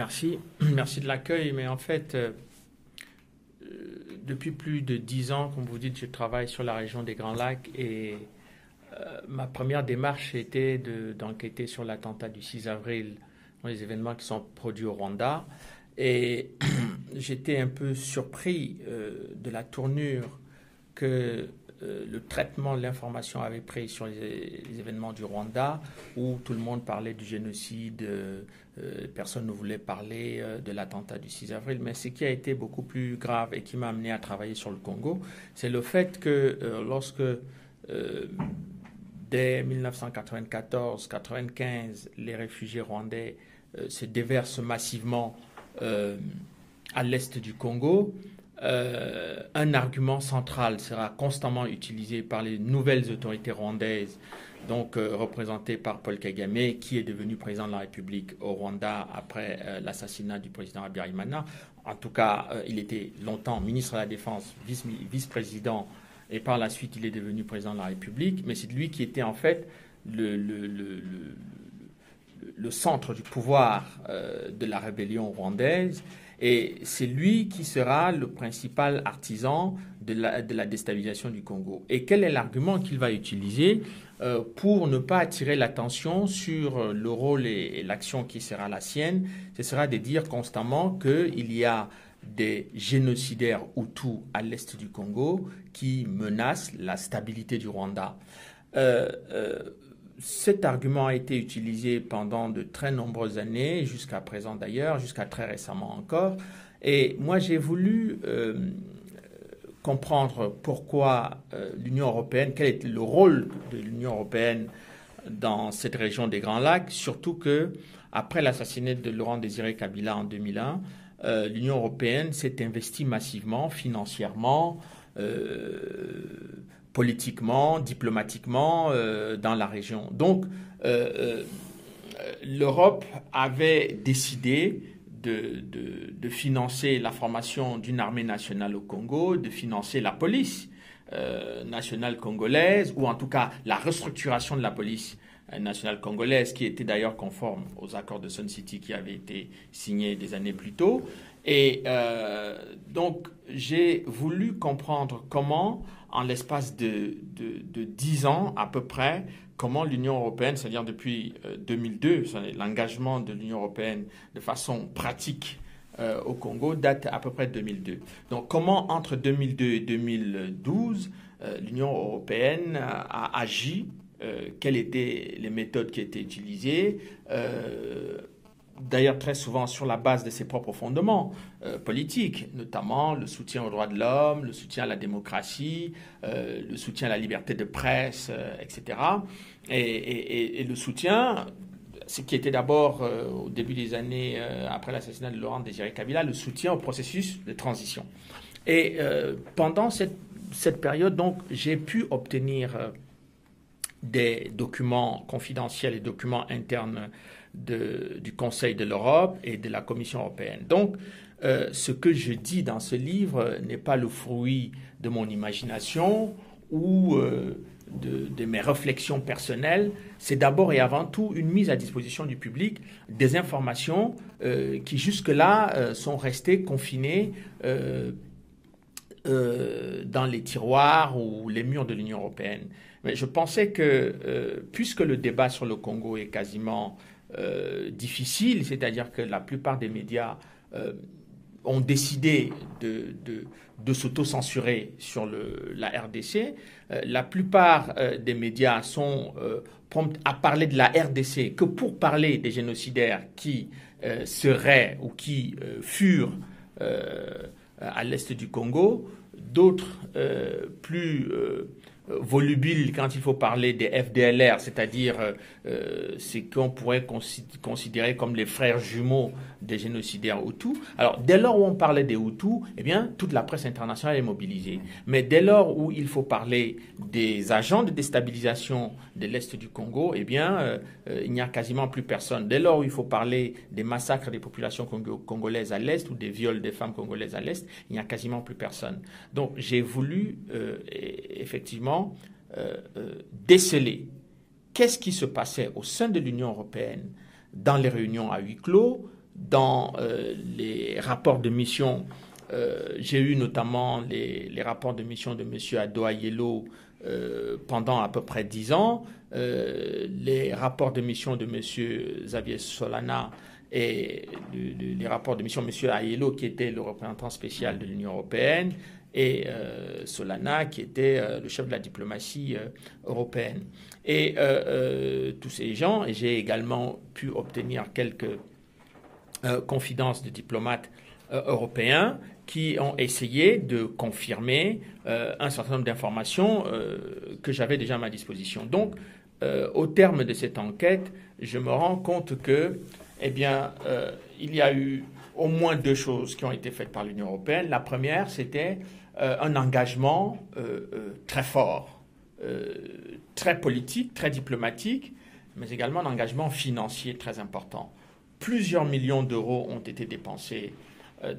Merci. Merci de l'accueil. Mais en fait, depuis plus de 10 ans, comme vous dites, je travaille sur la région des Grands Lacs et ma première démarche était d'enquêter sur l'attentat du 6 avril, les événements qui sont produits au Rwanda. Et j'étais un peu surpris de la tournure que le traitement de l'information avait pris sur les événements du Rwanda, où tout le monde parlait du génocide, personne ne voulait parler de l'attentat du 6 avril. Mais ce qui a été beaucoup plus grave et qui m'a amené à travailler sur le Congo, c'est le fait que lorsque, dès 1994-95, les réfugiés rwandais se déversent massivement à l'est du Congo, un argument central sera constamment utilisé par les nouvelles autorités rwandaises, donc représentées par Paul Kagame, qui est devenu président de la République au Rwanda après l'assassinat du président Habyarimana. En tout cas, il était longtemps ministre de la Défense, vice-président, et par la suite, il est devenu président de la République. Mais c'est lui qui était en fait le centre du pouvoir de la rébellion rwandaise. Et c'est lui qui sera le principal artisan de la déstabilisation du Congo. Et quel est l'argument qu'il va utiliser pour ne pas attirer l'attention sur le rôle et l'action qui sera la sienne? Ce sera de dire constamment qu'il y a des génocidaires Hutus à l'est du Congo qui menacent la stabilité du Rwanda. Cet argument a été utilisé pendant de très nombreuses années, jusqu'à présent d'ailleurs, jusqu'à très récemment encore. Et moi, j'ai voulu comprendre pourquoi l'Union européenne, quel était le rôle de l'Union européenne dans cette région des Grands Lacs, surtout que après l'assassinat de Laurent Désiré Kabila en 2001, l'Union européenne s'est investie massivement, financièrement, politiquement, diplomatiquement dans la région. Donc, l'Europe avait décidé de financer la formation d'une armée nationale au Congo, de financer la police nationale congolaise, ou en tout cas la restructuration de la police nationale congolaise, qui était d'ailleurs conforme aux accords de Sun City qui avaient été signés des années plus tôt. Et donc, j'ai voulu comprendre comment, en l'espace de 10 ans à peu près, comment l'Union européenne, c'est-à-dire depuis 2002, l'engagement de l'Union européenne de façon pratique au Congo date à peu près de 2002. Donc, comment entre 2002 et 2012, l'Union européenne a agi, quelles étaient les méthodes qui étaient utilisées, d'ailleurs très souvent sur la base de ses propres fondements politiques, notamment le soutien aux droits de l'homme, le soutien à la démocratie, le soutien à la liberté de presse, etc. Et le soutien, ce qui était d'abord au début des années après l'assassinat de Laurent Désiré Kabila, le soutien au processus de transition. Et pendant cette période, donc, j'ai pu obtenir des documents confidentiels et documents internes du Conseil de l'Europe et de la Commission européenne. Donc, ce que je dis dans ce livre n'est pas le fruit de mon imagination ou de mes réflexions personnelles. C'est d'abord et avant tout une mise à disposition du public des informations qui jusque-là sont restées confinées dans les tiroirs ou les murs de l'Union européenne. Mais je pensais que, puisque le débat sur le Congo est quasiment difficile, c'est-à-dire que la plupart des médias ont décidé de s'auto-censurer sur la RDC, la plupart des médias sont prompts à parler de la RDC que pour parler des génocidaires qui seraient ou qui furent à l'est du Congo, d'autres plus volubiles quand il faut parler des FDLR, c'est-à-dire ce qu'on pourrait considérer comme les frères jumeaux des génocidaires Hutus. Alors, dès lors où on parlait des Hutus, eh bien, toute la presse internationale est mobilisée. Mais dès lors où il faut parler des agents de déstabilisation de l'Est du Congo, eh bien, il n'y a quasiment plus personne. Dès lors où il faut parler des massacres des populations congolaises à l'Est ou des viols des femmes congolaises à l'Est, il n'y a quasiment plus personne. Donc, j'ai voulu, effectivement, déceler qu'est-ce qui se passait au sein de l'Union européenne dans les réunions à huis clos, dans les rapports de mission. J'ai eu notamment les rapports de mission de M. Ado Ayello pendant à peu près 10 ans, les rapports de mission de M. Xavier Solana et les rapports de mission de M. Ayello, qui était le représentant spécial de l'Union européenne, et Solana, qui était le chef de la diplomatie européenne. Et tous ces gens, et j'ai également pu obtenir quelques confidences de diplomates européens qui ont essayé de confirmer un certain nombre d'informations que j'avais déjà à ma disposition. Donc, au terme de cette enquête, je me rends compte que, il y a eu au moins 2 choses qui ont été faites par l'Union européenne. La première, c'était un engagement très fort, très politique, très diplomatique, mais également un engagement financier très important. Plusieurs millions d'euros ont été dépensés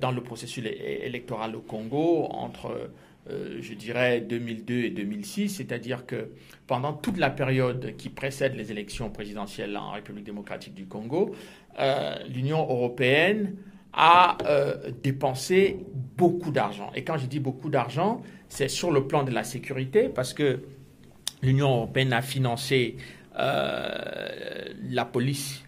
dans le processus électoral au Congo entre, je dirais, 2002 et 2006, c'est-à-dire que pendant toute la période qui précède les élections présidentielles en République démocratique du Congo, l'Union européenne a dépensé beaucoup d'argent. Et quand je dis beaucoup d'argent, c'est sur le plan de la sécurité, parce que l'Union européenne a financé la police,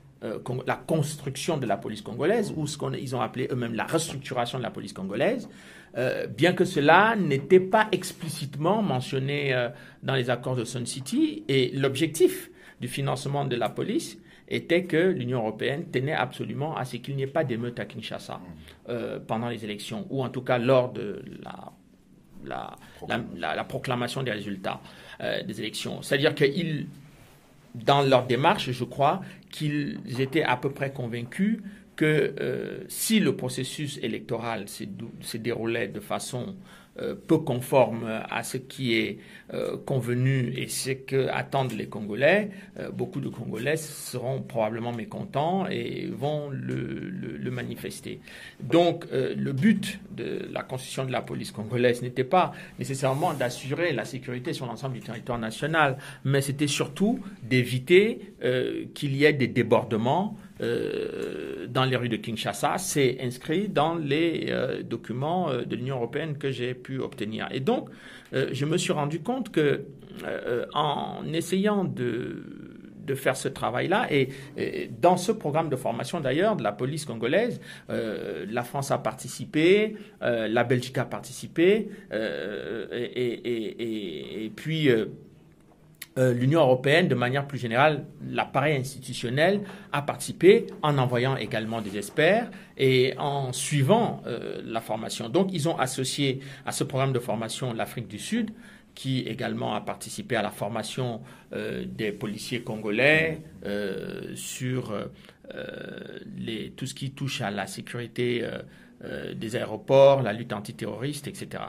la construction de la police congolaise, ou ce qu'ils ont appelé eux-mêmes la restructuration de la police congolaise, bien que cela n'était pas explicitement mentionné dans les accords de Sun City. Et l'objectif du financement de la police était que l'Union européenne tenait absolument à ce qu'il n'y ait pas d'émeute à Kinshasa pendant les élections, ou en tout cas lors de la proclamation des résultats des élections. C'est-à-dire qu'ils, dans leur démarche, je crois qu'ils étaient à peu près convaincus que si le processus électoral se déroulait de façon peu conforme à ce qui est convenu et ce qu'attendent les Congolais, beaucoup de Congolais seront probablement mécontents et vont le manifester. Donc le but de la constitution de la police congolaise n'était pas nécessairement d'assurer la sécurité sur l'ensemble du territoire national, mais c'était surtout d'éviter qu'il y ait des débordements dans les rues de Kinshasa. C'est inscrit dans les documents de l'Union européenne que j'ai pu obtenir. Et donc, je me suis rendu compte que en essayant de faire ce travail-là, et dans ce programme de formation d'ailleurs de la police congolaise, la France a participé, la Belgique a participé, et puis l'Union européenne, de manière plus générale, l'appareil institutionnel a participé en envoyant également des experts et en suivant la formation. Donc, ils ont associé à ce programme de formation l'Afrique du Sud, qui également a participé à la formation des policiers congolais sur tout ce qui touche à la sécurité des aéroports, la lutte antiterroriste, etc.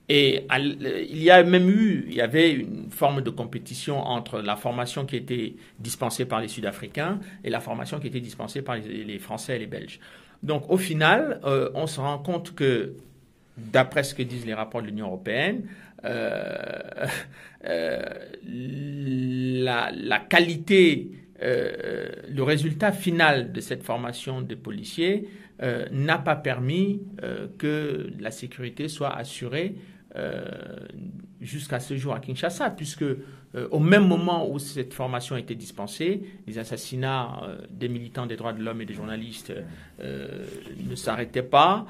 Et il y avait une forme de compétition entre la formation qui était dispensée par les Sud-Africains et la formation qui était dispensée par les Français et les Belges. Donc au final, on se rend compte que, d'après ce que disent les rapports de l'Union européenne, la qualité, le résultat final de cette formation de policiers n'a pas permis que la sécurité soit assurée jusqu'à ce jour à Kinshasa, puisque au même moment où cette formation a été dispensée, les assassinats des militants des droits de l'homme et des journalistes ne s'arrêtaient pas.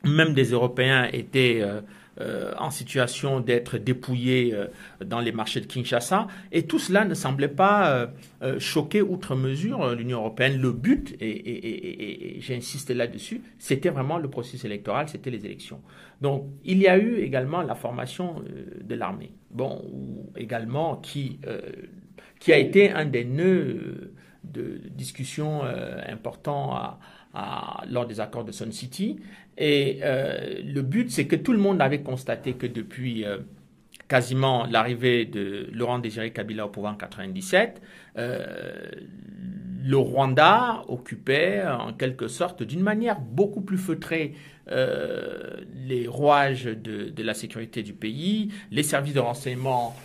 Même des Européens étaient en situation d'être dépouillés dans les marchés de Kinshasa. Et tout cela ne semblait pas choquer outre mesure l'Union européenne. Le but, et j'insiste là-dessus, c'était vraiment le processus électoral, c'était les élections. Donc, il y a eu également la formation de l'armée, également qui a été un des nœuds de discussion importants lors des accords de Sun City. Et le but, c'est que tout le monde avait constaté que depuis quasiment l'arrivée de Laurent Désiré Kabila au pouvoir en 1997, le Rwanda occupait en quelque sorte, d'une manière beaucoup plus feutrée, les rouages de la sécurité du pays. Les services de renseignement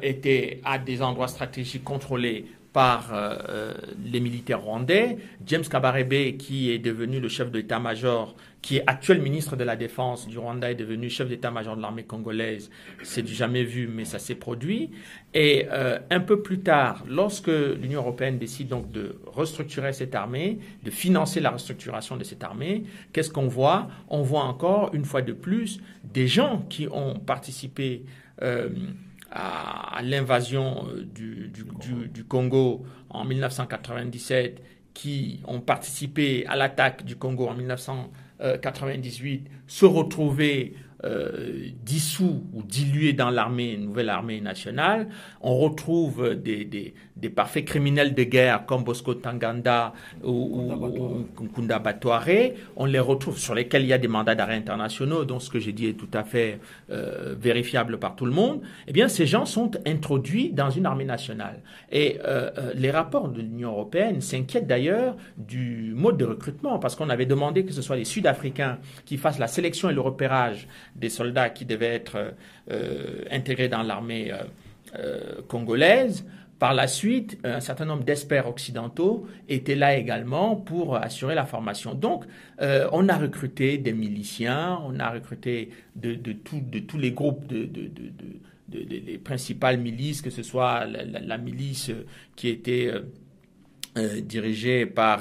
étaient à des endroits stratégiques contrôlés par les militaires rwandais. James Kabarebe, qui est devenu le chef de l'état-major, qui est actuel ministre de la Défense du Rwanda, est devenu chef d'état-major de l'armée congolaise. C'est du jamais vu, mais ça s'est produit. Et un peu plus tard, lorsque l'Union européenne décide donc de restructurer cette armée, de financer la restructuration de cette armée, qu'est-ce qu'on voit? On voit encore, une fois de plus, des gens qui ont participé à l'invasion du Congo en 1997, qui ont participé à l'attaque du Congo en 1998, se retrouver dissous ou dilués dans l'armée, une nouvelle armée nationale. On retrouve des parfaits criminels de guerre comme Bosco Ntaganda ou Nkunda Batouare. On les retrouve, sur lesquels il y a des mandats d'arrêt internationaux, donc ce que j'ai dit est tout à fait vérifiable par tout le monde. Eh bien, ces gens sont introduits dans une armée nationale. Et les rapports de l'Union européenne s'inquiètent d'ailleurs du mode de recrutement, parce qu'on avait demandé que ce soit les Sud-Africains qui fassent la sélection et le repérage des soldats qui devaient être intégrés dans l'armée congolaise. Par la suite, un certain nombre d'experts occidentaux étaient là également pour assurer la formation. Donc, on a recruté des miliciens, on a recruté de tous les groupes les principales milices, que ce soit la milice qui était dirigée par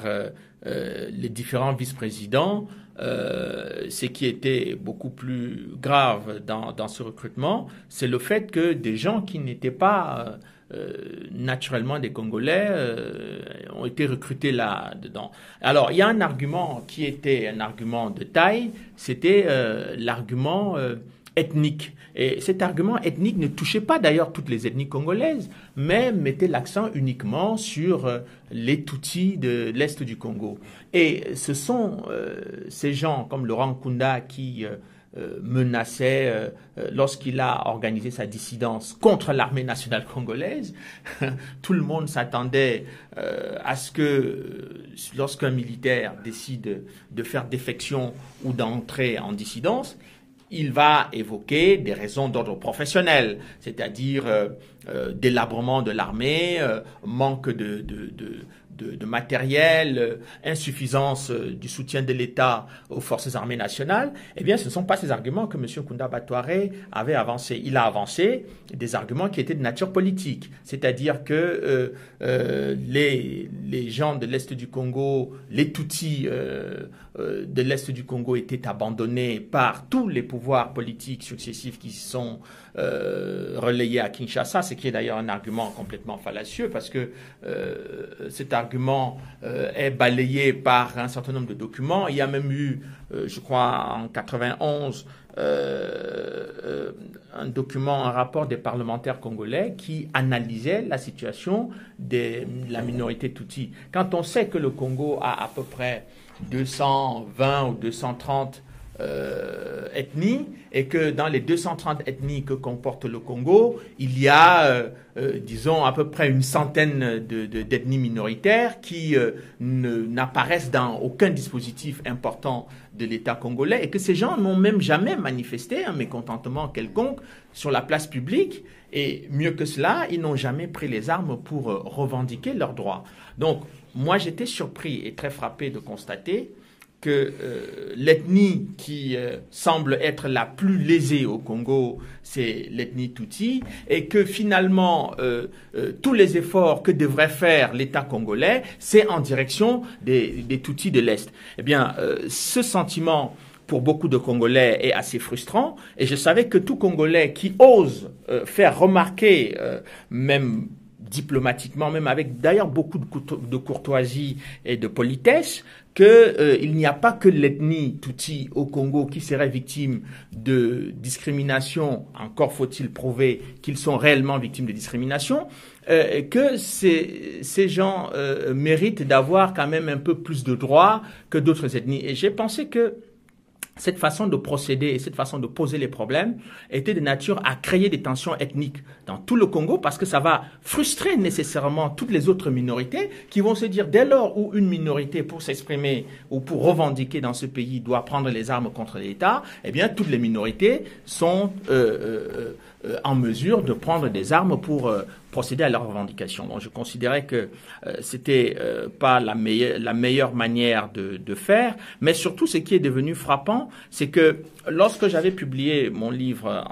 les différents vice-présidents. Ce qui était beaucoup plus grave dans ce recrutement, c'est le fait que des gens qui n'étaient pas naturellement des Congolais ont été recrutés là-dedans. Alors, il y a un argument qui était un argument de taille, c'était l'argument ethnique. Et cet argument ethnique ne touchait pas d'ailleurs toutes les ethnies congolaises, mais mettait l'accent uniquement sur les Tutsis de l'Est du Congo. Et ce sont ces gens comme Laurent Nkunda qui menaçait lorsqu'il a organisé sa dissidence contre l'armée nationale congolaise. Tout le monde s'attendait à ce que lorsqu'un militaire décide de faire défection ou d'entrer en dissidence, il va évoquer des raisons d'ordre professionnel, c'est-à-dire délabrement de l'armée, manque de matériel, insuffisance du soutien de l'État aux forces armées nationales. Eh bien, ce ne sont pas ces arguments que M. Nkunda Batouare avait avancés. Il a avancé des arguments qui étaient de nature politique, c'est-à-dire que les gens de l'Est du Congo, les Tutsis de l'Est du Congo étaient abandonnés par tous les pouvoirs politiques successifs qui sont relayés à Kinshasa, ce qui est d'ailleurs un argument complètement fallacieux parce que cet argument est balayé par un certain nombre de documents. Il y a même eu, je crois, en 91, un rapport des parlementaires congolais qui analysait la situation de la minorité Tutsi. Quand on sait que le Congo a à peu près 220 ou 230 ethnies et que dans les 230 ethnies que comporte le Congo, il y a, disons, à peu près une centaine d'ethnies minoritaires qui n'apparaissent dans aucun dispositif important de l'État congolais et que ces gens n'ont même jamais manifesté un mécontentement quelconque sur la place publique et mieux que cela, ils n'ont jamais pris les armes pour revendiquer leurs droits. Donc, moi, j'étais surpris et très frappé de constater que l'ethnie qui semble être la plus lésée au Congo, c'est l'ethnie Tutsi, et que finalement, tous les efforts que devrait faire l'État congolais, c'est en direction des Tutsis de l'Est. Eh bien, ce sentiment, pour beaucoup de Congolais, est assez frustrant, et je savais que tout Congolais qui ose faire remarquer, même diplomatiquement, même avec d'ailleurs beaucoup de courtoisie et de politesse, qu'il n'y a pas que l'ethnie Tutsi au Congo qui serait victime de discrimination, encore faut-il prouver qu'ils sont réellement victimes de discrimination, que ces gens méritent d'avoir quand même un peu plus de droits que d'autres ethnies. Et j'ai pensé que cette façon de procéder et cette façon de poser les problèmes était de nature à créer des tensions ethniques dans tout le Congo parce que ça va frustrer nécessairement toutes les autres minorités qui vont se dire dès lors où une minorité pour s'exprimer ou pour revendiquer dans ce pays doit prendre les armes contre l'État, eh bien toutes les minorités sont en mesure de prendre des armes pour procéder à leurs revendications. Donc je considérais que c'était pas la meilleure manière de faire, mais surtout ce qui est devenu frappant, c'est que lorsque j'avais publié mon livre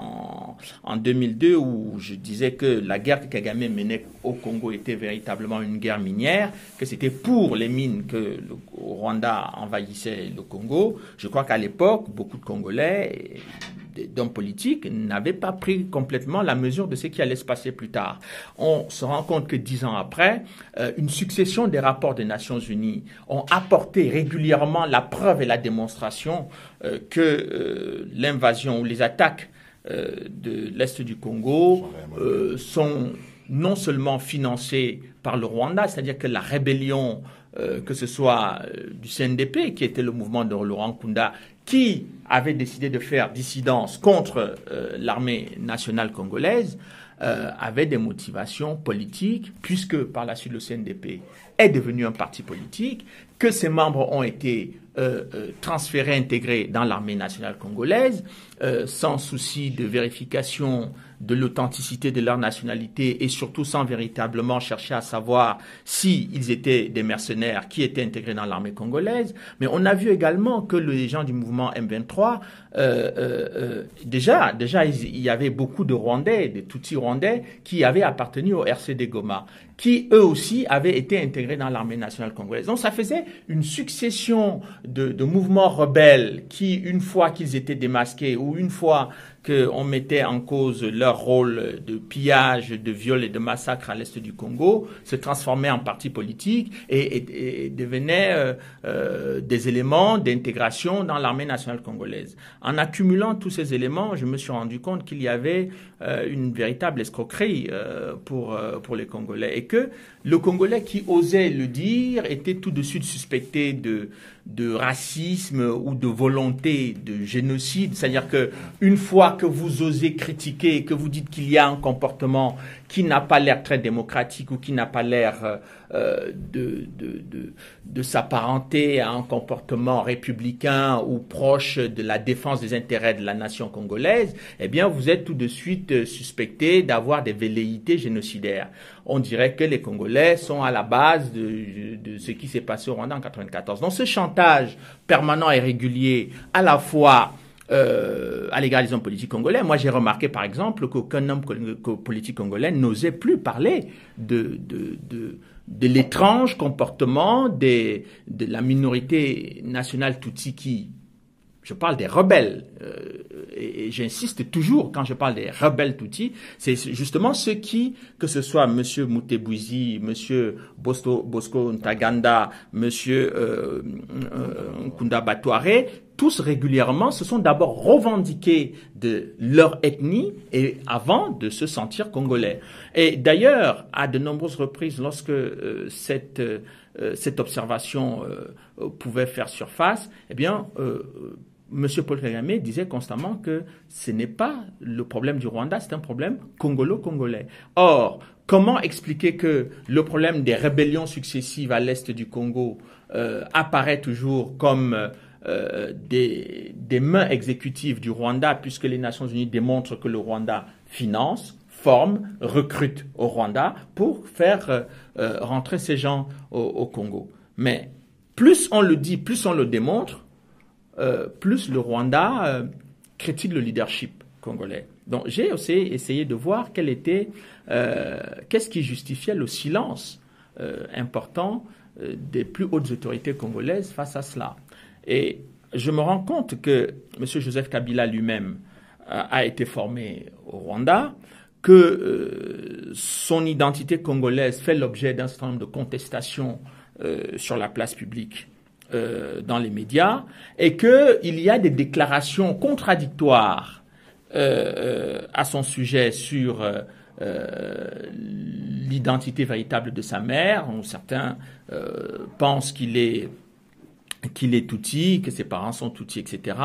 en 2002 où je disais que la guerre que Kagame menait au Congo était véritablement une guerre minière, que c'était pour les mines que le Rwanda envahissait le Congo, je crois qu'à l'époque, beaucoup de Congolais d'hommes politiques n'avaient pas pris complètement la mesure de ce qui allait se passer plus tard. On se rend compte que 10 ans après, une succession des rapports des Nations Unies ont apporté régulièrement la preuve et la démonstration que l'invasion ou les attaques de l'Est du Congo sont non seulement financées par le Rwanda, c'est-à-dire que la rébellion, que ce soit du CNDP, qui était le mouvement de Laurent Nkunda, qui avait décidé de faire dissidence contre l'armée nationale congolaise, avait des motivations politiques, puisque par la suite le CNDP est devenu un parti politique, que ses membres ont été transférés, intégrés dans l'armée nationale congolaise, sans souci de vérification de l'authenticité de leur nationalité et surtout sans véritablement chercher à savoir s'ils étaient des mercenaires qui étaient intégrés dans l'armée congolaise. Mais on a vu également que les gens du mouvement M23, déjà il y avait beaucoup de Rwandais, des Tutsis rwandais qui avaient appartenu au RCD Goma, qui eux aussi avaient été intégrés dans l'armée nationale congolaise. Donc ça faisait une succession de mouvements rebelles qui, une fois qu'ils étaient démasqués ou une fois qu'on mettait en cause leur rôle de pillage, de viol et de massacre à l'est du Congo, se transformaient en partis politiques et devenaient des éléments d'intégration dans l'armée nationale congolaise. En accumulant tous ces éléments, je me suis rendu compte qu'il y avait une véritable escroquerie pour les Congolais et que le Congolais qui osait le dire était tout de suite suspecté de racisme ou de volonté de génocide. C'est-à-dire que une fois que vous osez critiquer, que vous dites qu'il y a un comportement qui n'a pas l'air très démocratique ou qui n'a pas l'air de s'apparenter à un comportement républicain ou proche de la défense des intérêts de la nation congolaise, eh bien vous êtes tout de suite suspecté d'avoir des velléités génocidaires. On dirait que les Congolais sont à la base de ce qui s'est passé au Rwanda en 1994. Donc ce chantage permanent et régulier à la fois à l'égard des hommes politiques congolais. Moi, j'ai remarqué, par exemple, qu'aucun homme politique congolais n'osait plus parler de l'étrange comportement de la minorité nationale Tutsi qui, je parle des rebelles, et j'insiste toujours quand je parle des rebelles Tutsis, c'est justement ceux qui, que ce soit M. Mutebouzi, M. Bosco Ntaganda, M. Nkunda Batouare, tous régulièrement se sont d'abord revendiqués de leur ethnie et avant de se sentir congolais. Et d'ailleurs, à de nombreuses reprises, lorsque cette observation pouvait faire surface, eh bien, M. Paul Kagame disait constamment que ce n'est pas le problème du Rwanda, c'est un problème congolo-congolais. Or, comment expliquer que le problème des rébellions successives à l'est du Congo apparaît toujours comme des mains exécutives du Rwanda, puisque les Nations Unies démontrent que le Rwanda finance, forme, recrute au Rwanda pour faire rentrer ces gens au Congo. Mais plus on le dit, plus on le démontre, plus le Rwanda critique le leadership congolais. Donc j'ai aussi essayé de voir qu'est-ce qui justifiait le silence important des plus hautes autorités congolaises face à cela. Et je me rends compte que M. Joseph Kabila lui-même a été formé au Rwanda, que son identité congolaise fait l'objet d'un certain nombre de contestations sur la place publique, dans les médias, et qu'il y a des déclarations contradictoires à son sujet sur l'identité véritable de sa mère. Certains pensent qu'il est Tutsi, que ses parents sont Tutsi, etc.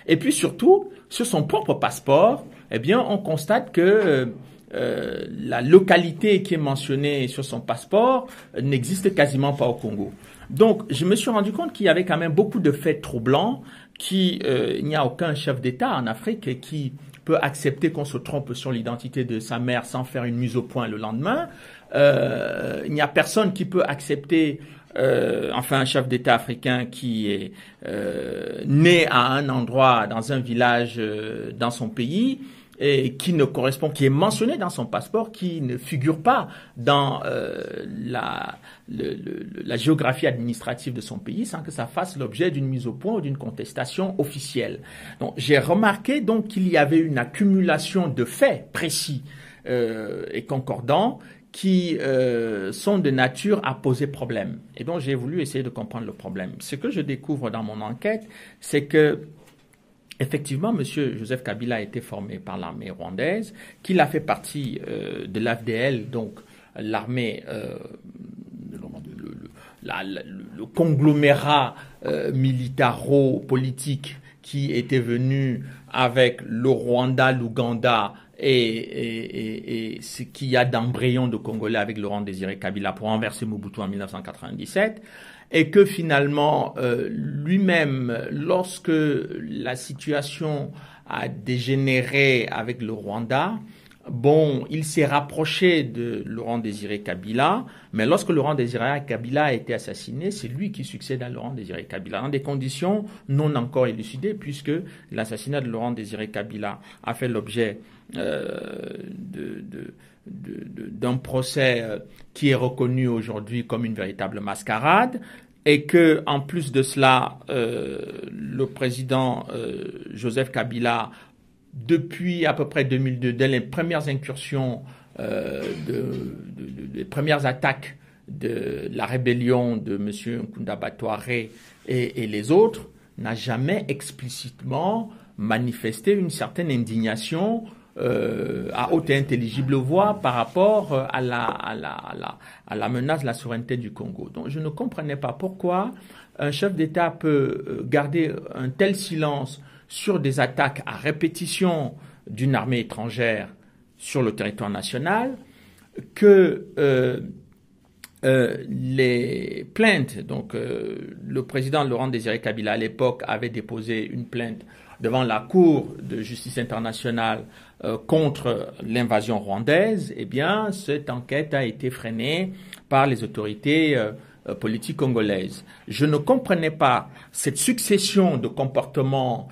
Et puis surtout, sur son propre passeport, eh bien, on constate que la localité qui est mentionnée sur son passeport n'existe quasiment pas au Congo. Donc, je me suis rendu compte qu'il y avait quand même beaucoup de faits troublants, il n'y a aucun chef d'État en Afrique qui peut accepter qu'on se trompe sur l'identité de sa mère sans faire une mise au point le lendemain. Il n'y a personne qui peut accepter enfin un chef d'État africain qui est né à un endroit, dans un village dans son pays, et qui ne correspond, qui est mentionné dans son passeport, qui ne figure pas dans la géographie administrative de son pays, sans que ça fasse l'objet d'une mise au point ou d'une contestation officielle. Donc, j'ai remarqué donc qu'il y avait une accumulation de faits précis et concordants qui sont de nature à poser problème. Et donc, j'ai voulu essayer de comprendre le problème. Ce que je découvre dans mon enquête, c'est que effectivement, M. Joseph Kabila a été formé par l'armée rwandaise, qu'il a fait partie de l'AFDL, donc l'armée, le conglomérat militaro-politique qui était venu avec le Rwanda, l'Ouganda et ce qu'il y a d'embryon de Congolais avec Laurent Désiré Kabila pour renverser Mobutu en 1997. Et que finalement, lui-même, lorsque la situation a dégénéré avec le Rwanda, bon, il s'est rapproché de Laurent Désiré Kabila, mais lorsque Laurent Désiré Kabila a été assassiné, c'est lui qui succède à Laurent Désiré Kabila, dans des conditions non encore élucidées, puisque l'assassinat de Laurent Désiré Kabila a fait l'objet d'un procès qui est reconnu aujourd'hui comme une véritable mascarade, et que en plus de cela, le président Joseph Kabila, depuis à peu près 2002, dès les premières incursions, les premières attaques de la rébellion de M. Nkunda Batouaré et les autres, n'a jamais explicitement manifesté une certaine indignation à haute et intelligible voix par rapport à la menace de la souveraineté du Congo. Donc je ne comprenais pas pourquoi un chef d'État peut garder un tel silence sur des attaques à répétition d'une armée étrangère sur le territoire national, que les plaintes, donc le président Laurent Désiré Kabila à l'époque avait déposé une plainte devant la Cour de justice internationale contre l'invasion rwandaise, eh bien, cette enquête a été freinée par les autorités politiques congolaises. Je ne comprenais pas cette succession de comportements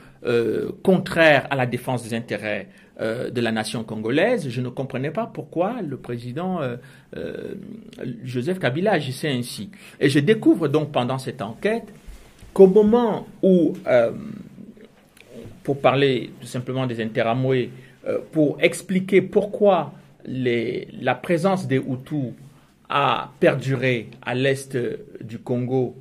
contraires à la défense des intérêts de la nation congolaise. Je ne comprenais pas pourquoi le président Joseph Kabila agissait ainsi. Et je découvre donc pendant cette enquête qu'au moment où pour parler tout simplement des Interamwe, pour expliquer pourquoi la présence des Hutus a perduré à l'est du Congo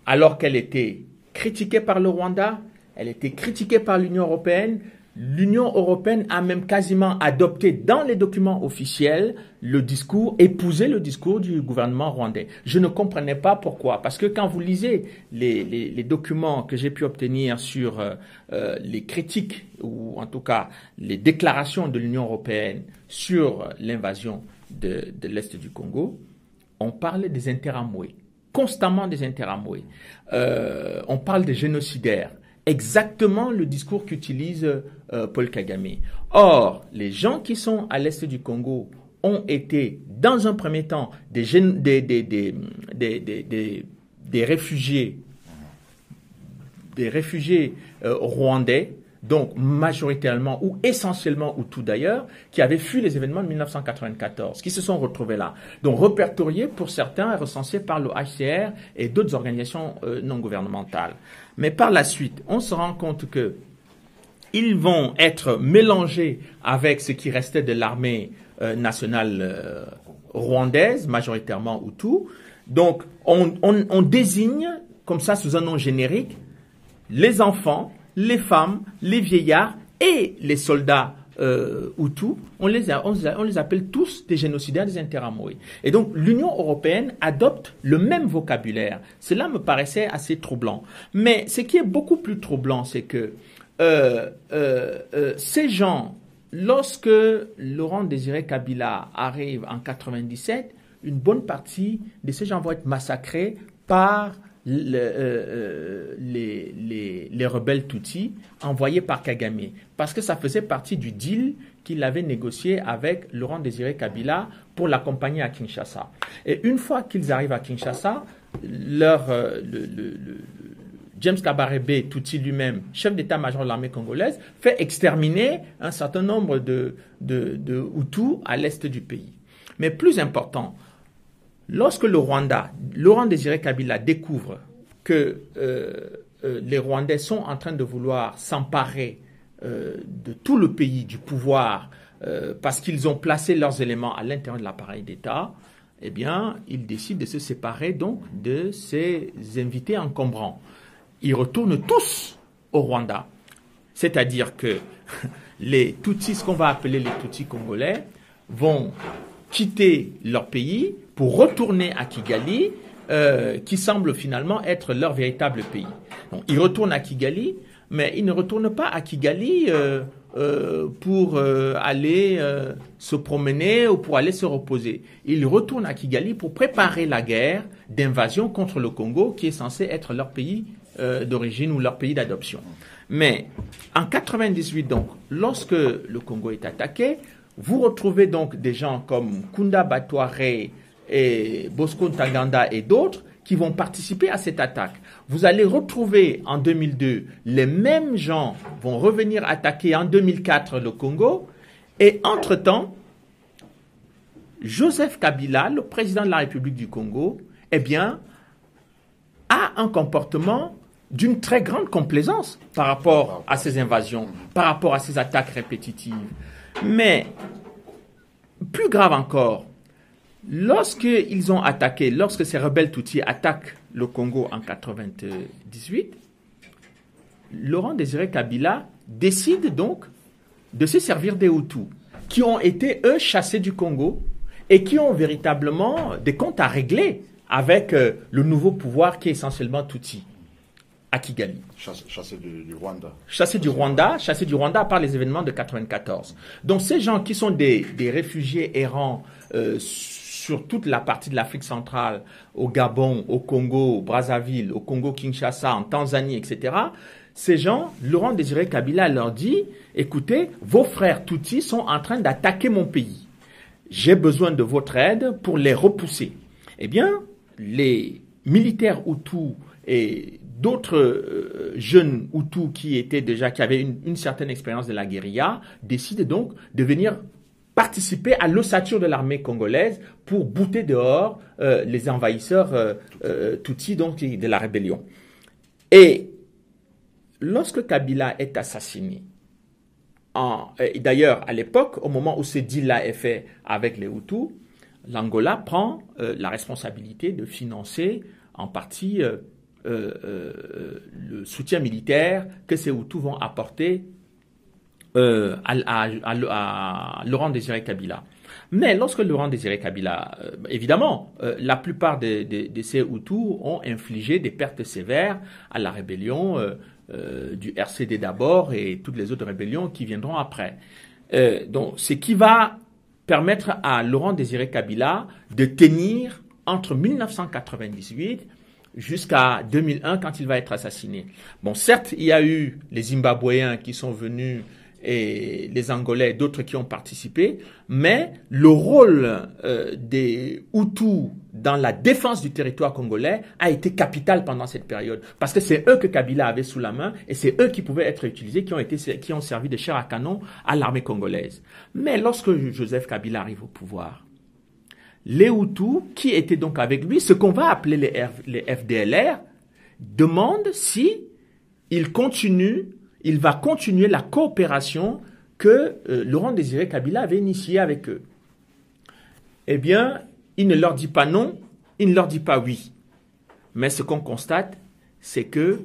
alors qu'elle était critiquée par le Rwanda, elle était critiquée par l'Union européenne. L'Union européenne a même quasiment adopté dans les documents officiels le discours, épousé le discours du gouvernement rwandais. Je ne comprenais pas pourquoi. Parce que quand vous lisez les documents que j'ai pu obtenir sur les critiques, ou en tout cas les déclarations de l'Union européenne sur l'invasion de l'Est du Congo, on parlait des Interamwe, constamment des Interamwe. On parle des génocidaires. Exactement le discours qu'utilise Paul Kagame. Or, les gens qui sont à l'est du Congo ont été, dans un premier temps, des réfugiés rwandais, donc majoritairement ou essentiellement Hutus d'ailleurs, qui avaient fui les événements de 1994, qui se sont retrouvés là. Donc répertoriés pour certains et recensés par le HCR et d'autres organisations non gouvernementales. Mais par la suite, on se rend compte que ils vont être mélangés avec ce qui restait de l'armée nationale rwandaise, majoritairement Hutu. Donc on désigne, comme ça sous un nom générique, les enfants, les femmes, les vieillards et les soldats Hutus, on les appelle tous des génocidaires, des Interamwe. Et donc l'Union européenne adopte le même vocabulaire. Cela me paraissait assez troublant. Mais ce qui est beaucoup plus troublant, c'est que ces gens, lorsque Laurent Désiré Kabila arrive en 97, une bonne partie de ces gens vont être massacrés par les rebelles Tutsis envoyés par Kagame, parce que ça faisait partie du deal qu'il avait négocié avec Laurent Désiré Kabila pour l'accompagner à Kinshasa. Et une fois qu'ils arrivent à Kinshasa, James Kabarebe Tutsi lui-même, chef d'état-major de l'armée congolaise, fait exterminer un certain nombre de Hutus à l'est du pays. Mais plus important, lorsque le Rwanda, Laurent Désiré Kabila découvre que les Rwandais sont en train de vouloir s'emparer de tout le pays, du pouvoir, parce qu'ils ont placé leurs éléments à l'intérieur de l'appareil d'État, eh bien, il décide de se séparer donc de ses invités encombrants. Ils retournent tous au Rwanda. C'est-à-dire que les Tutsis, ce qu'on va appeler les Tutsis congolais, vont quitter leur pays pour retourner à Kigali, qui semble finalement être leur véritable pays. Donc, ils retournent à Kigali, mais ils ne retournent pas à Kigali pour aller se promener ou pour aller se reposer. Ils retournent à Kigali pour préparer la guerre d'invasion contre le Congo, qui est censé être leur pays d'origine ou leur pays d'adoption. Mais en 98, donc, lorsque le Congo est attaqué, vous retrouvez donc des gens comme Kunda Batouare et Bosco Ntaganda et d'autres qui vont participer à cette attaque. Vous allez retrouver en 2002, les mêmes gens vont revenir attaquer en 2004 le Congo. Et entre-temps, Joseph Kabila, le président de la République du Congo, eh bien, a un comportement d'une très grande complaisance par rapport à ces invasions, par rapport à ces attaques répétitives. Mais, plus grave encore, lorsqu'ils ont attaqué, lorsque ces rebelles Tutsis attaquent le Congo en 98, Laurent Désiré Kabila décide donc de se servir des Hutus, qui ont été, eux, chassés du Congo et qui ont véritablement des comptes à régler avec le nouveau pouvoir qui est essentiellement Tutsi à Kigali. Chassé du Rwanda. Chassé du Rwanda par les événements de 94. Donc ces gens qui sont des réfugiés errants sur toute la partie de l'Afrique centrale, au Gabon, au Congo, au Brazzaville, au Congo-Kinshasa, en Tanzanie, etc., ces gens, Laurent Désiré Kabila leur dit, écoutez, vos frères Tutsis sont en train d'attaquer mon pays. J'ai besoin de votre aide pour les repousser. Eh bien, les militaires Hutus et d'autres jeunes Hutus qui avaient une certaine expérience de la guérilla décident donc de venir participer à l'ossature de l'armée congolaise pour bouter dehors les envahisseurs Tutsis donc de la rébellion. Et lorsque Kabila est assassiné, d'ailleurs à l'époque, au moment où ce deal-là est fait avec les Hutus, l'Angola prend la responsabilité de financer en partie le soutien militaire que ces Hutus vont apporter à Laurent Désiré Kabila. Mais lorsque Laurent Désiré Kabila, évidemment, la plupart de ces Hutus ont infligé des pertes sévères à la rébellion du RCD d'abord et toutes les autres rébellions qui viendront après. Donc, ce qui va permettre à Laurent Désiré Kabila de tenir entre 1998 jusqu'à 2001 quand il va être assassiné. Bon, certes, il y a eu les Zimbabwéens qui sont venus et les Angolais, d'autres qui ont participé, mais le rôle des Hutus dans la défense du territoire congolais a été capital pendant cette période, parce que c'est eux que Kabila avait sous la main et c'est eux qui pouvaient être utilisés, qui ont servi de chair à canon à l'armée congolaise. Mais lorsque Joseph Kabila arrive au pouvoir, les Hutus, qui étaient donc avec lui, ce qu'on va appeler les FDLR, demandent si il va continuer la coopération que Laurent Désiré Kabila avait initiée avec eux. Eh bien, il ne leur dit pas non, il ne leur dit pas oui. Mais ce qu'on constate, c'est que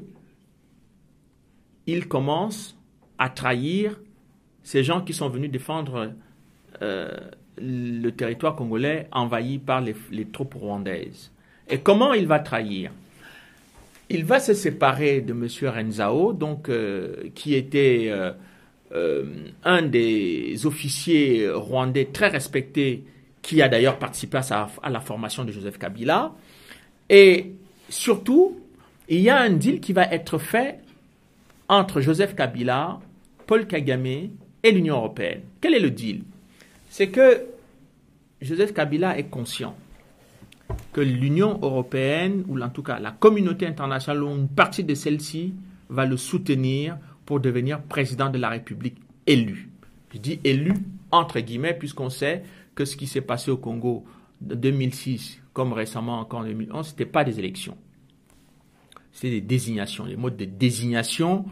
il commence à trahir ces gens qui sont venus défendre le territoire congolais envahi par les troupes rwandaises. Et comment il va trahir ? Il va se séparer de M. Renzao, donc, qui était un des officiers rwandais très respectés, qui a d'ailleurs participé à la formation de Joseph Kabila. Et surtout, il y a un deal qui va être fait entre Joseph Kabila, Paul Kagame et l'Union européenne. Quel est le deal? C'est que Joseph Kabila est conscient que l'Union européenne, ou en tout cas la communauté internationale, ou une partie de celle-ci, va le soutenir pour devenir président de la République élu. Je dis élu entre guillemets, puisqu'on sait que ce qui s'est passé au Congo de 2006, comme récemment encore en 2011, ce n'était pas des élections. C'était des désignations, les modes de désignation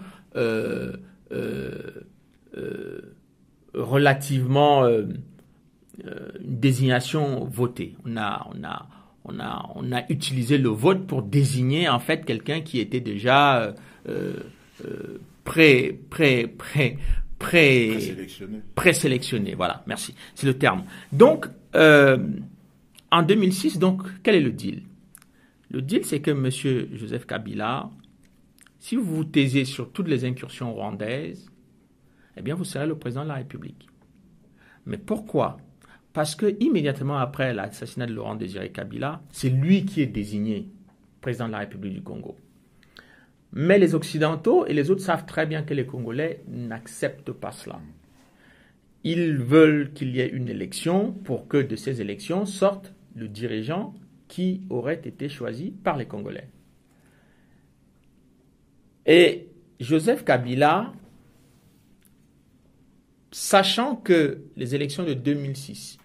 relativement une désignation votée. On a utilisé le vote pour désigner en fait quelqu'un qui était déjà présélectionné. Voilà, merci. C'est le terme. Donc, en 2006, donc, quel est le deal? Le deal, c'est que M. Joseph Kabila, si vous vous taisez sur toutes les incursions rwandaises, eh bien, vous serez le président de la République. Mais pourquoi? Parce que immédiatement après l'assassinat de Laurent Désiré Kabila, c'est lui qui est désigné président de la République du Congo. Mais les Occidentaux et les autres savent très bien que les Congolais n'acceptent pas cela. Ils veulent qu'il y ait une élection pour que de ces élections sorte le dirigeant qui aurait été choisi par les Congolais. Et Joseph Kabila, sachant que les élections de 2006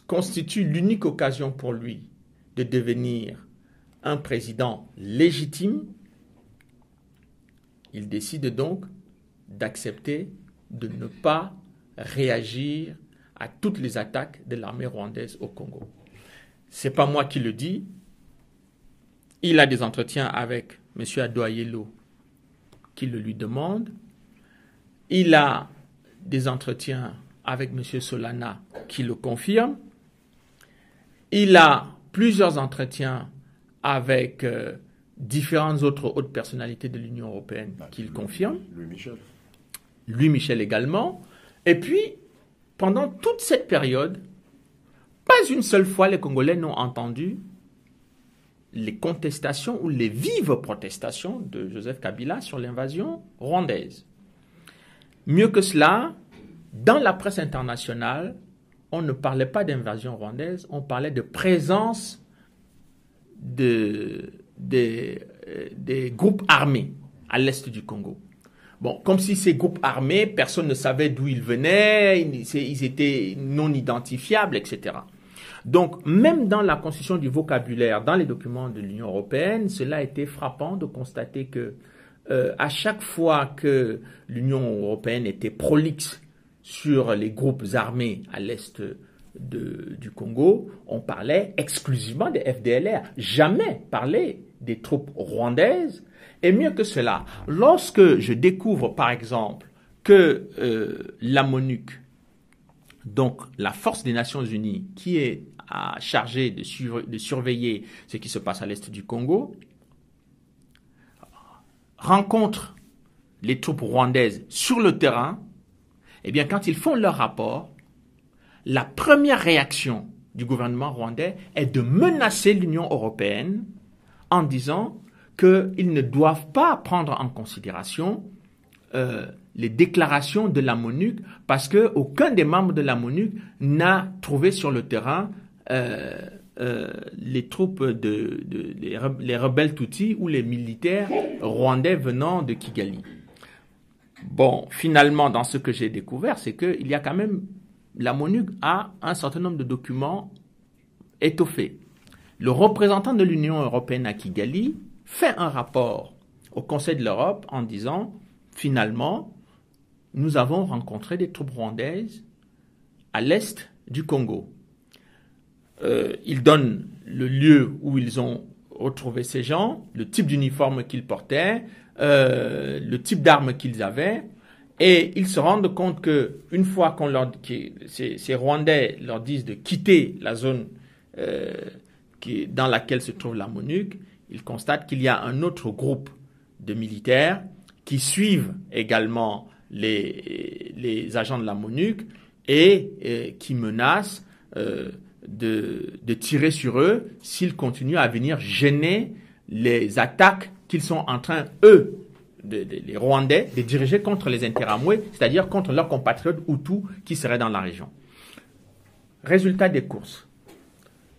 constituent l'unique occasion pour lui de devenir un président légitime, il décide donc d'accepter de ne pas réagir à toutes les attaques de l'armée rwandaise au Congo. Ce n'est pas moi qui le dis. Il a des entretiens avec M. Adoyelo qui le lui demande. Il a des entretiens avec M. Solana qui le confirme. Il a plusieurs entretiens avec différentes autres hautes personnalités de l'Union européenne qui le confirment. Louis Michel également. Et puis, pendant toute cette période, pas une seule fois les Congolais n'ont entendu les contestations ou les vives protestations de Joseph Kabila sur l'invasion rwandaise. Mieux que cela, dans la presse internationale, on ne parlait pas d'invasion rwandaise, on parlait de présence des groupes armés à l'est du Congo. Bon, comme si ces groupes armés, personne ne savait d'où ils venaient, ils étaient non identifiables, etc. Donc, même dans la constitution du vocabulaire, dans les documents de l'Union européenne, cela a été frappant de constater que à chaque fois que l'Union européenne était prolixe sur les groupes armés à l'est du Congo, on parlait exclusivement des FDLR, jamais parler des troupes rwandaises. Et mieux que cela, lorsque je découvre par exemple que la MONUC, donc la force des Nations Unies qui est chargée de surveiller ce qui se passe à l'est du Congo, rencontre les troupes rwandaises sur le terrain, eh bien quand ils font leur rapport, la première réaction du gouvernement rwandais est de menacer l'Union européenne en disant qu'ils ne doivent pas prendre en considération les déclarations de la MONUC parce qu'aucun des membres de la MONUC n'a trouvé sur le terrain les troupes les rebelles Tutsis ou les militaires rwandais venant de Kigali. Bon, finalement, dans ce que j'ai découvert, c'est qu'il y a quand même, la MONUC a un certain nombre de documents étoffés. Le représentant de l'Union européenne à Kigali fait un rapport au Conseil de l'Europe en disant, finalement, nous avons rencontré des troupes rwandaises à l'est du Congo. Il donne le lieu où ils ont retrouvé ces gens, le type d'uniforme qu'ils portaient, le type d'armes qu'ils avaient, et ils se rendent compte que une fois ces Rwandais leur disent de quitter la zone dans laquelle se trouve la MONUC, ils constatent qu'il y a un autre groupe de militaires qui suivent également les agents de la MONUC et qui menacent de tirer sur eux s'ils continuent à venir gêner les attaques qu'ils sont en train, eux, les Rwandais, de diriger contre les Interamwe, c'est-à-dire contre leurs compatriotes Hutus qui seraient dans la région. Résultat des courses.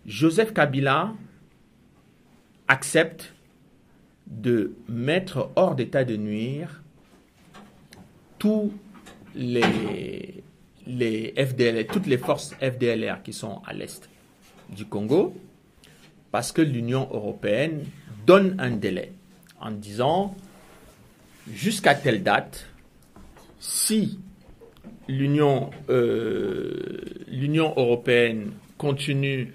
Joseph Kabila accepte de mettre hors d'état de nuire tous les FDLR, toutes les forces FDLR qui sont à l'est du Congo, parce que l'Union européenne donne un délai en disant jusqu'à telle date, si l'Union européenne continue,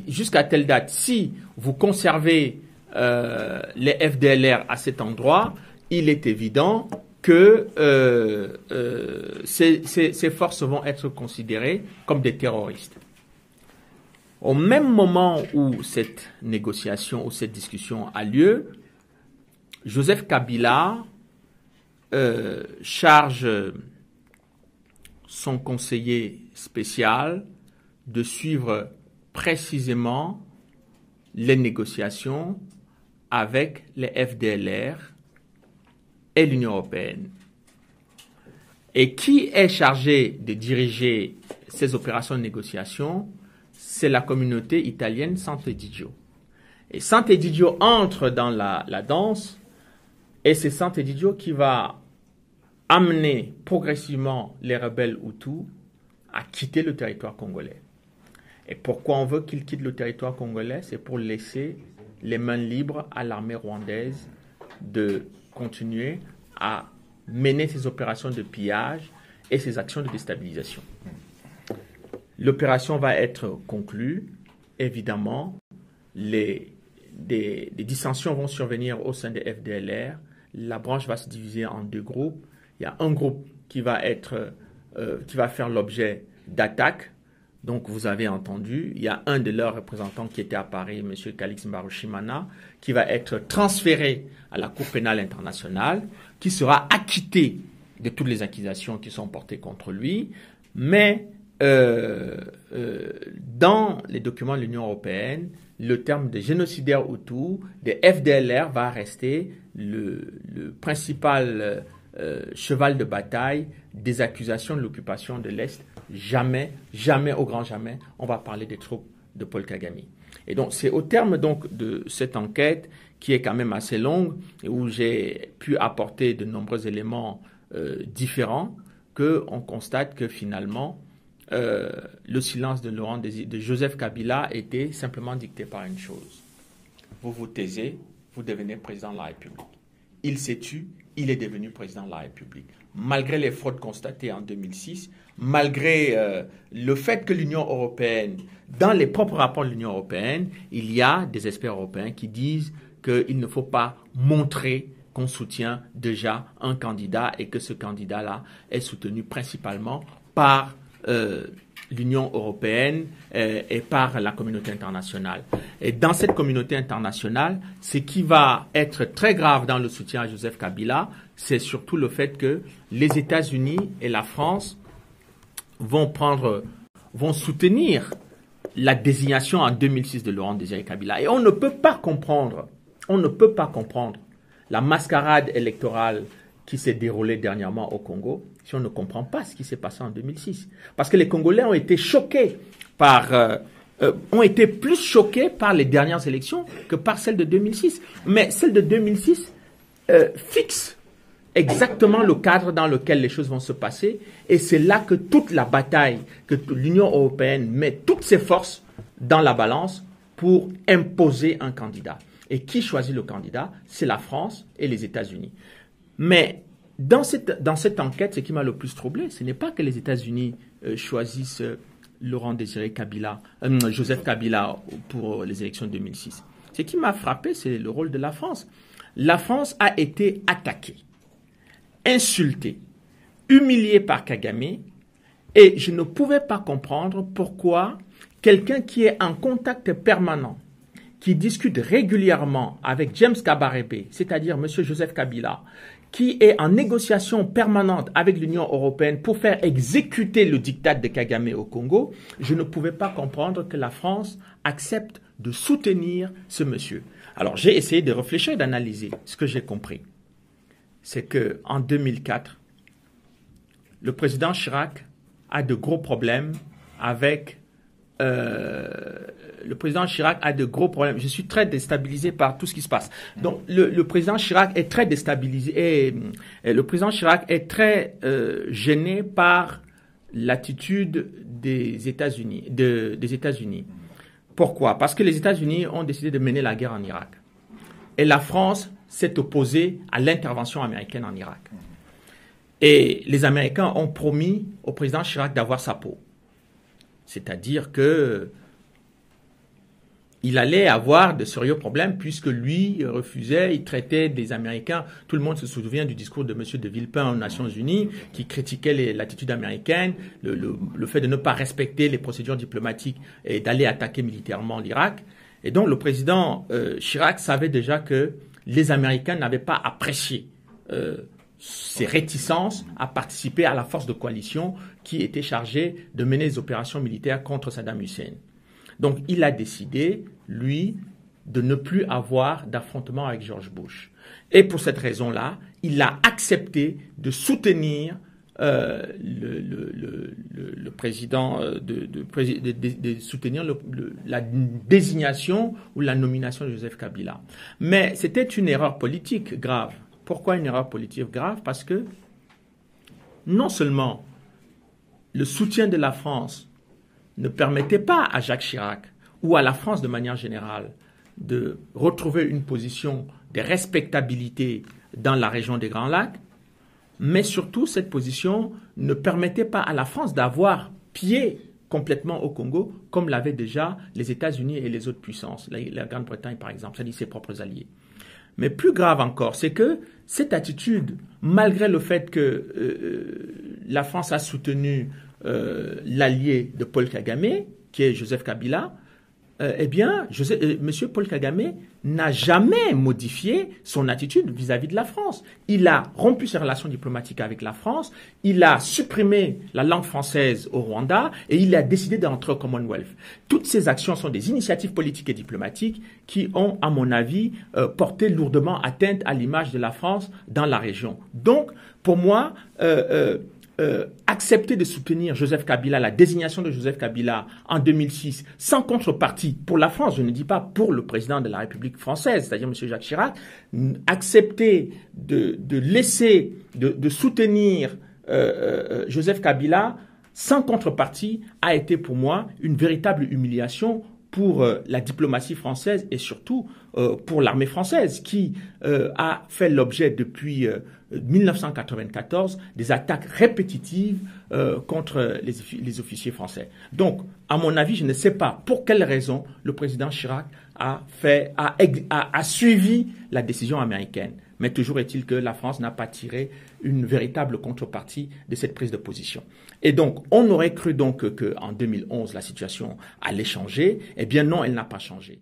jusqu'à telle date, si vous conservez les FDLR à cet endroit, il est évident que ces forces vont être considérées comme des terroristes. Au même moment où cette négociation, où cette discussion a lieu, Joseph Kabila charge son conseiller spécial de suivre précisément les négociations avec les FDLR et l'Union européenne. Et qui est chargé de diriger ces opérations de négociation? C'est la communauté italienne Sant'Egidio. Et Sant'Egidio entre dans la danse, et c'est Sant'Egidio qui va amener progressivement les rebelles Hutus à quitter le territoire congolais. Et pourquoi on veut qu'ils quittent le territoire congolais? C'est pour laisser les mains libres à l'armée rwandaise de continuer à mener ses opérations de pillage et ses actions de déstabilisation. L'opération va être conclue. Évidemment, des dissensions vont survenir au sein des FDLR. La branche va se diviser en deux groupes. Il y a un groupe qui va faire l'objet d'attaques. Donc, vous avez entendu, il y a un de leurs représentants qui était à Paris, M. Kalix Mbarushimana, qui va être transféré à la Cour pénale internationale, qui sera acquitté de toutes les accusations qui sont portées contre lui. Mais dans les documents de l'Union européenne, le terme de génocidaire Hutu, des FDLR, va rester le principal cheval de bataille des accusations de l'occupation de l'Est. Jamais, jamais, au grand jamais, on va parler des troupes de Paul Kagame. Et donc, c'est au terme donc de cette enquête qui est quand même assez longue et où j'ai pu apporter de nombreux éléments différents qu'on constate que finalement, le silence de Joseph Kabila était simplement dicté par une chose. Vous vous taisez, vous devenez président de la République. Il s'est tu, il est devenu président de la République. Malgré les fraudes constatées en 2006, malgré le fait que l'Union européenne, dans les propres rapports de l'Union européenne, il y a des experts européens qui disent qu'il ne faut pas montrer qu'on soutient déjà un candidat et que ce candidat-là est soutenu principalement par l'Union européenne et par la communauté internationale. Et dans cette communauté internationale, ce qui va être très grave dans le soutien à Joseph Kabila, c'est surtout le fait que les États-Unis et la France vont soutenir la désignation en 2006 de Laurent Désiré Kabila. Et on ne peut pas comprendre la mascarade électorale qui s'est déroulée dernièrement au Congo si on ne comprend pas ce qui s'est passé en 2006. Parce que les Congolais ont été choqués ont été plus choqués par les dernières élections que par celles de 2006. Mais celle de 2006 fixe exactement le cadre dans lequel les choses vont se passer. Et c'est là que toute la bataille, que l'Union européenne met toutes ses forces dans la balance pour imposer un candidat. Et qui choisit le candidat? C'est la France et les États-Unis. Mais dans cette enquête, ce qui m'a le plus troublé, ce n'est pas que les États-Unis choisissent Joseph Kabila pour les élections de 2006. Ce qui m'a frappé, c'est le rôle de la France. La France a été attaquée, insultée, humiliée par Kagame, et je ne pouvais pas comprendre pourquoi quelqu'un qui est en contact permanent, qui discute régulièrement avec James Kabarebe, c'est-à-dire M. Joseph Kabila, qui est en négociation permanente avec l'Union européenne pour faire exécuter le diktat de Kagame au Congo, je ne pouvais pas comprendre que la France accepte de soutenir ce monsieur. Alors j'ai essayé de réfléchir et d'analyser. Ce que j'ai compris, c'est qu'en 2004, le président Chirac a de gros problèmes avec... le président Chirac a de gros problèmes. Je suis très déstabilisé par tout ce qui se passe. Donc, le président Chirac est très déstabilisé et le président Chirac est très gêné par l'attitude des États-Unis. Pourquoi? Parce que les États-Unis ont décidé de mener la guerre en Irak. Et la France s'est opposée à l'intervention américaine en Irak. Et les Américains ont promis au président Chirac d'avoir sa peau. C'est-à-dire que il allait avoir de sérieux problèmes puisque lui refusait, il traitait des Américains. Tout le monde se souvient du discours de M. de Villepin aux Nations Unies qui critiquait l'attitude américaine, le fait de ne pas respecter les procédures diplomatiques et d'aller attaquer militairement l'Irak. Et donc le président Chirac savait déjà que les Américains n'avaient pas apprécié ses réticences à participer à la force de coalition qui était chargée de mener les opérations militaires contre Saddam Hussein. Donc, il a décidé, lui, de ne plus avoir d'affrontement avec George Bush. Et pour cette raison-là, il a accepté de soutenir le président, de soutenir la désignation ou la nomination de Joseph Kabila. Mais c'était une erreur politique grave. Pourquoi une erreur politique grave? Parce que non seulement le soutien de la France ne permettait pas à Jacques Chirac ou à la France de manière générale de retrouver une position de respectabilité dans la région des Grands Lacs, mais surtout cette position ne permettait pas à la France d'avoir pied complètement au Congo comme l'avaient déjà les États-Unis et les autres puissances, la Grande-Bretagne par exemple, c'est-à-dire ses propres alliés. Mais plus grave encore, c'est que cette attitude, malgré le fait que la France a soutenu l'allié de Paul Kagame, qui est Joseph Kabila, eh bien, M. Paul Kagame n'a jamais modifié son attitude vis-à-vis de la France. Il a rompu ses relations diplomatiques avec la France, il a supprimé la langue française au Rwanda et il a décidé d'entrer au Commonwealth. Toutes ces actions sont des initiatives politiques et diplomatiques qui ont, à mon avis, porté lourdement atteinte à l'image de la France dans la région. Donc, pour moi, accepter de soutenir Joseph Kabila, la désignation de Joseph Kabila en 2006, sans contrepartie pour la France, je ne dis pas pour le président de la République française, c'est-à-dire M. Jacques Chirac, accepter de laisser, de soutenir Joseph Kabila sans contrepartie a été pour moi une véritable humiliation pour la diplomatie française et surtout pour l'armée française qui a fait l'objet depuis 1994 des attaques répétitives contre les officiers français. Donc, à mon avis, je ne sais pas pour quelle raison le président Chirac a suivi la décision américaine. Mais toujours est-il que la France n'a pas tiré une véritable contrepartie de cette prise de position. Et donc, on aurait cru donc qu'en 2011, la situation allait changer. Eh bien non, elle n'a pas changé.